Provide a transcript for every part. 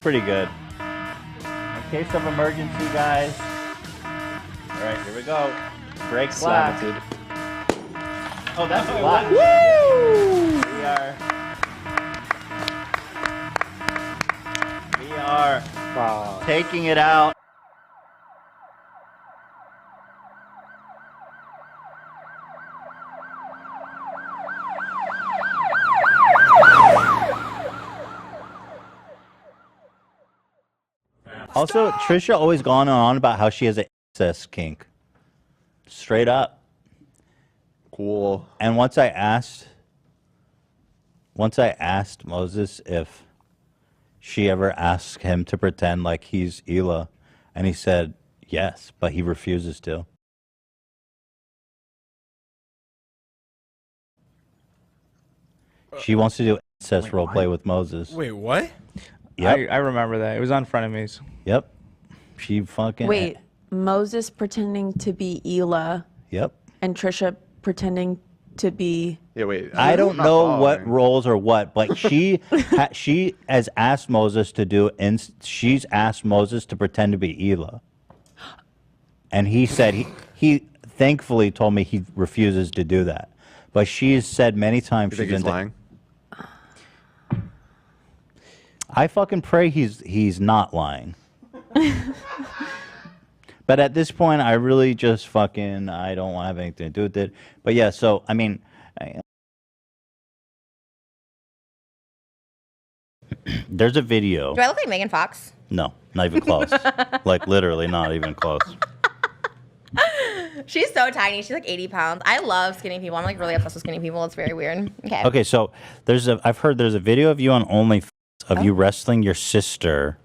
pretty good. In case of emergency, guys. All right, here we go. Break slack. Oh, that's a lot. Woo! We are taking it out. Also, Trisha always gone on about how she has an incest kink. Straight up. Cool. And once I asked Moses if she ever asked him to pretend like he's Hila, and he said yes, but he refuses to. She wants to do incest roleplay with Moses. Wait, what? Yep. I remember that. It was on FRENEMIES. Yep. She fucking... Wait, Moses pretending to be Hila. Yep. And Trisha pretending to be... Yeah, wait. I don't know what roles or what, but she she has asked Moses to do, she's asked Moses to pretend to be Hila. And he said, he thankfully told me he refuses to do that. But she's said many times... You think he's lying? I fucking pray he's not lying. But at this point, I really just fucking, I don't have anything to do with it. But yeah, so, I mean... there's a video. Do I look like Megan Fox? No, not even close. Like, literally not even close. She's so tiny. She's like 80 pounds. I love skinny people. I'm like really obsessed with skinny people. It's very weird. Okay. Okay, so I've heard there's a video of you on OnlyFans of you wrestling your sister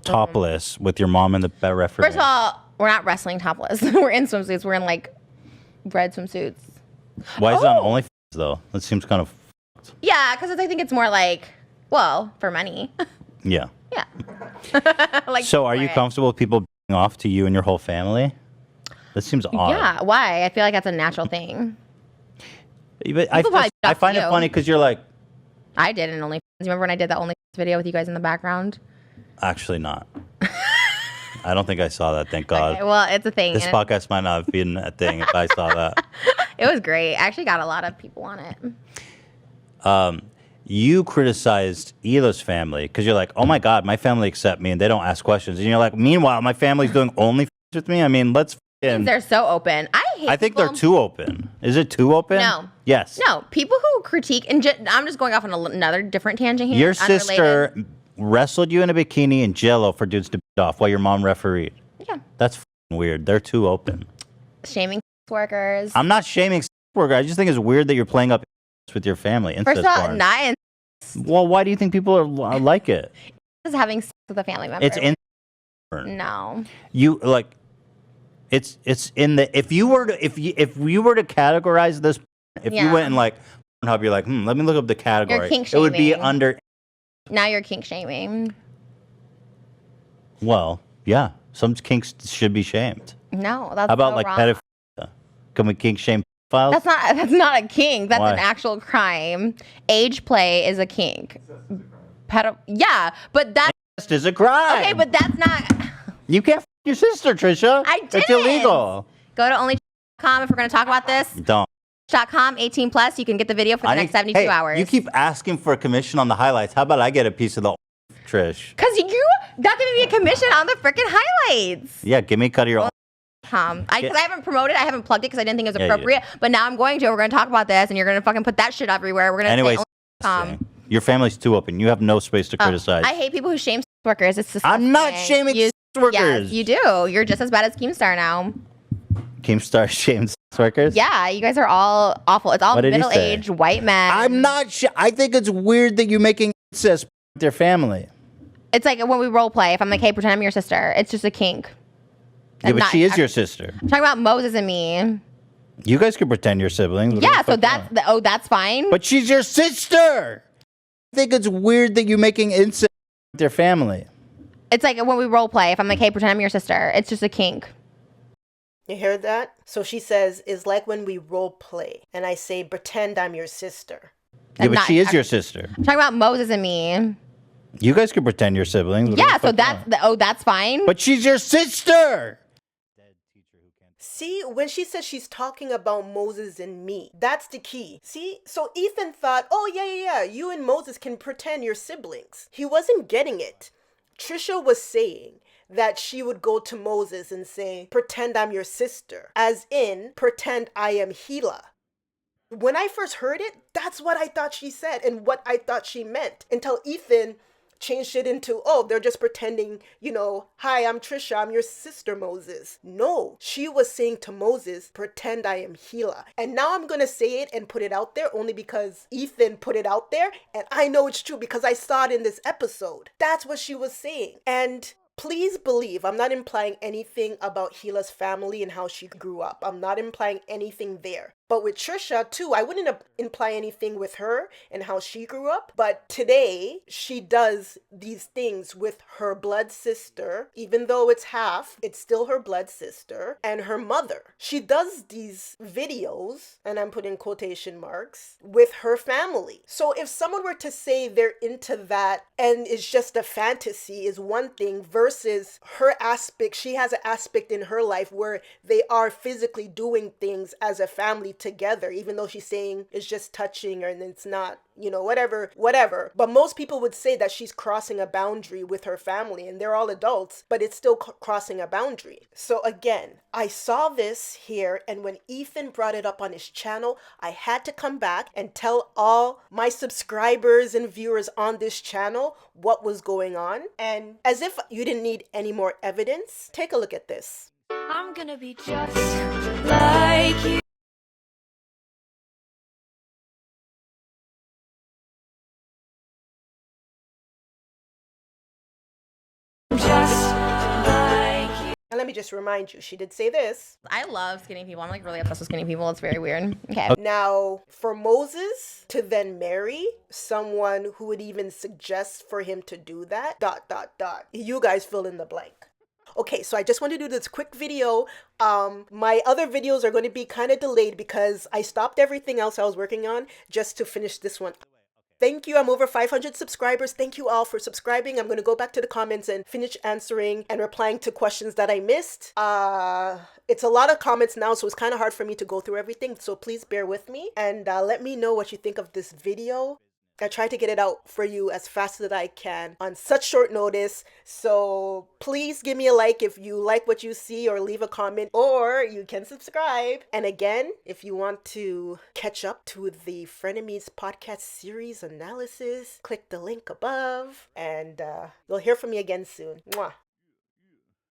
topless with your mom in the referee. First of all, we're not wrestling topless. We're in swimsuits. We're in like red swimsuits. Why is it on OnlyFans though? That seems kind of... Yeah, because I think it's more like, well, for money. Yeah. Yeah. Like, so are you comfortable with people being off to you and your whole family? That seems odd. Yeah, why? I feel like that's a natural thing. But I find it funny because you're like... I did an OnlyFans. Remember when I did that OnlyFans video with you guys in the background? Actually not. I don't think I saw that, thank God. Okay, well, it's a thing. This podcast might not have been a thing if I saw that. It was great. I actually got a lot of people on it. You criticized Hila's family because you're like, oh my God, my family accept me and they don't ask questions. And you're like, meanwhile, my family's doing OnlyFans with me? I mean, let's... They're so open. I think they're too open. Is it too open? No. Yes. No. People who critique, and I'm just going off on another different tangent here. Your sister wrestled you in a bikini and jello for dudes to beat off while your mom refereed. Yeah. That's weird. They're too open. Shaming sex workers. I'm not shaming sex workers. I just think it's weird that you're playing up with your family. First of all, not well, why do you think people are like it? Is having sex with a family member. It's in. No. You like. It's in the if you were to categorize this, if you went and like Pornhub, you're like, let me look up the category. You're kink it would be shaming. under. Now you're kink shaming. Well, yeah, some kinks should be shamed. No, that's how about so like wrong. pedophilia? Can we kink shame pedophiles? That's not a kink. That's Why? an actual crime. Age play is a kink. Yeah, but that is a crime. Okay, but that's not. You can't f your sister, Trisha. I did. It's illegal. Go to only.com if we're going to talk about this. Don't. .com 18 plus. You can get the video for the next 72 hours. You keep asking for a commission on the highlights. How about I get a piece of the Trish? Because you not giving me a commission on the freaking highlights. Yeah, give me a cut of your. Because I haven't promoted, I haven't plugged it because I didn't think it was appropriate. But now I'm going to. We're going to talk about this, and you're going to fucking put that shit everywhere. We're going to say only.com. Your family's too open. You have no space to criticize. I hate people who shame sex workers. It's disgusting. I'm not shaming sex workers. Yes, you do. You're just as bad as Keemstar now. Keemstar shames sex workers? Yeah, you guys are all awful. It's all middle-aged white men. I'm not. I think it's weird that you're making incest with their family. It's like when we role play. If I'm like, hey, pretend I'm your sister. It's just a kink. Yeah, but she is your sister. I'm talking about Moses and me. You guys could pretend you're siblings. Yeah, so that's fine. But she's your sister. I think it's weird that you're making incest with their family. It's like when we role play. If I'm like, hey, pretend I'm your sister. It's just a kink. You heard that? So she says, it's like when we role play and I say, pretend I'm your sister. Yeah, but she is your sister. I'm talking about Moses and me. You guys can pretend you're siblings. Yeah, so that's fine. But she's your sister. See, when she says she's talking about Moses and me, that's the key. See, so Ethan thought, oh, yeah, you and Moses can pretend you're siblings. He wasn't getting it. Trisha was saying that she would go to Moses and say, pretend I'm your sister, as in, pretend I am Gila. When I first heard it, that's what I thought she said and what I thought she meant, until Ethan changed it into, oh, they're just pretending, hi, I'm Trisha, I'm your sister, Moses. No, she was saying to Moses, pretend I am Gila. And now I'm going to say it and put it out there only because Ethan put it out there. And I know it's true because I saw it in this episode. That's what she was saying. And please believe, I'm not implying anything about Gila's family and how she grew up. I'm not implying anything there. But with Trisha, too, I wouldn't imply anything with her and how she grew up. But today, she does these things with her blood sister. Even though it's half, it's still her blood sister and her mother. She does these videos, and I'm putting quotation marks, with her family. So if someone were to say they're into that and it's just a fantasy is one thing versus her aspect, she has an aspect in her life where they are physically doing things as a family together, even though she's saying it's just touching her and it's not, whatever. But most people would say that she's crossing a boundary with her family, and they're all adults, but it's still crossing a boundary. So again, I saw this here, and when Ethan brought it up on his channel, I had to come back and tell all my subscribers and viewers on this channel what was going on. And as if you didn't need any more evidence, take a look at this. I'm gonna be just like you. And let me just remind you, she did say this. I love skinny people. I'm like really obsessed with skinny people. It's very weird. Okay. Now, for Moses to then marry someone who would even suggest for him to do that, ... You guys fill in the blank. Okay, so I just want to do this quick video. My other videos are going to be kind of delayed because I stopped everything else I was working on just to finish this one. Thank you. I'm over 500 subscribers. Thank you all for subscribing. I'm going to go back to the comments and finish answering and replying to questions that I missed. It's a lot of comments now, so it's kind of hard for me to go through everything. So please bear with me and let me know what you think of this video. I try to get it out for you as fast as I can on such short notice. So please give me a like if you like what you see, or leave a comment, or you can subscribe. And again, if you want to catch up to the Frenemies podcast series analysis, click the link above and you'll hear from me again soon. Mwah.